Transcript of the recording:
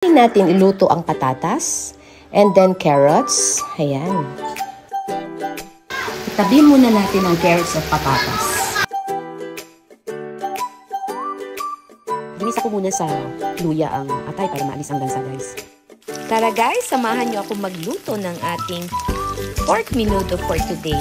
Natin iluto ang patatas and then carrots. Ayan. Itabi muna natin ang carrots at patatas. Ginisa ko muna sa luya ang atay para maalis ang lansa, guys. Tara guys, samahan niyo ako magluto ng ating pork menudo for today.